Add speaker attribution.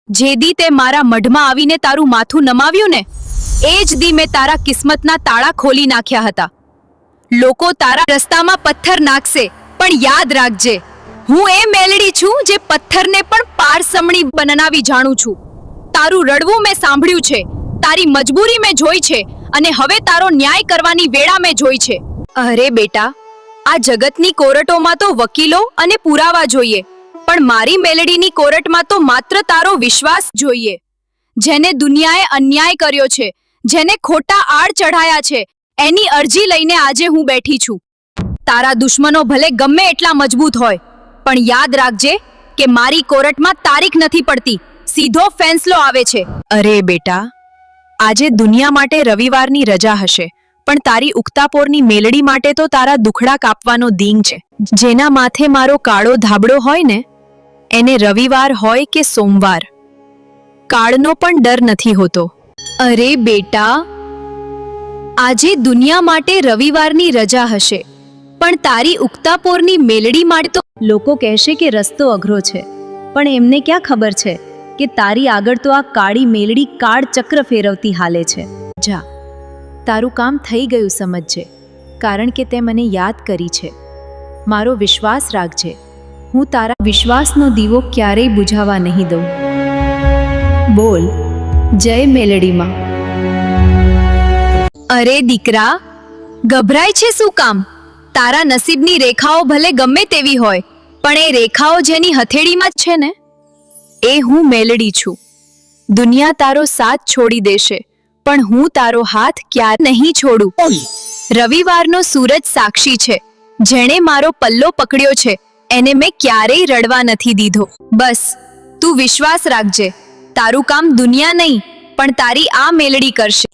Speaker 1: જે દી તે મારા મઢમાં આવીને તારું માથું નમાવ્યું ને, એ જ દી મેં તારા કિસ્મતના તાળા ખોલી નાખ્યા હતા. લોકો તારા રસ્તામાં પથ્થર નાખશે, પણ યાદ રાખજે, હું એ મેલડી છું જે પથ્થરને પણ પારસમણી બનાવી જાણું છું. તારું રડવું મેં સાંભળ્યું છે, તારી મજબૂરી મેં જોઈ છે, અને હવે તારો ન્યાય કરવાની વેળા મેં જોઈ છે. અરે બેટા, આ જગતની કોર્ટોમાં તો વકીલો અને પુરાવા જોઈએ, પણ મારી મેલડીની કોર્ટમાં તો માત્ર તારો વિશ્વાસ જોઈએ. જેને દુનિયાએ અન્યાય કર્યો છે, જેને ખોટા આડ ચઢાયા છે, એની અરજી લઈને આજે હું બેઠી છું. તારા દુશ્મનો ભલે ગમે એટલા મજબૂત હોય, પણ યાદ રાખજે કે મારી કોર્ટમાં તારીખ નથી પડતી, સીધો ફેંસલો આવે છે. અરે બેટા, આજે દુનિયા માટે રવિવારની રજા હશે, પણ તારી ઉક્તાપોરની મેલડી માટે તો તારા દુખડા કાપવાનો દીંગ છે. જેના માથે મારો કાળો ધાબળો હોય ને, એને રવિવાર હોય કે સોમવાર, કાળનો પણ ડર નથી હોતો. અરે બેટા, આજે દુનિયા માટે રવિવારની રજા હશે, પણ તારી ઉક્તાપોરની મેલડી માટે તો લોકો કહેશે કે રસ્તો અઘરો છે, પણ એમને ક્યાં ખબર છે કે તારી આગળ તો આ કાળી મેલડી કાળ ચક્ર ફેરવતી હાલે છે. જા, તારું કામ થઈ ગયું સમજજે, કારણ કે તે મને યાદ કરી છે. મારો વિશ્વાસ રાખજે, હું તારા વિશ્વાસનો દીવો ક્યારેય બુઝાવા નહીં દઉં. બોલ જય મેલડીમાં. અરે દીકરા, ગભરાય છે શું કામ? તારા નસીબની રેખાઓ ભલે ગમે તેવી હોય, પણ એ રેખાઓ જેની હથેળીમાં જ છે ને, એ હું મેલડી છું. દુનિયા તારો સાથ છોડી દેશે, પણ હું તારો હાથ ક્યારે નહીં છોડું. રવિવારનો સૂરજ સાક્ષી છે, જેણે મારો પલ્લો પકડ્યો છે એને મેં ક્યારેય રડવા નથી દીધો. બસ તું વિશ્વાસ રાખજે, તારું કામ દુનિયા નહીં પણ તારી આ મેલડી કરશે.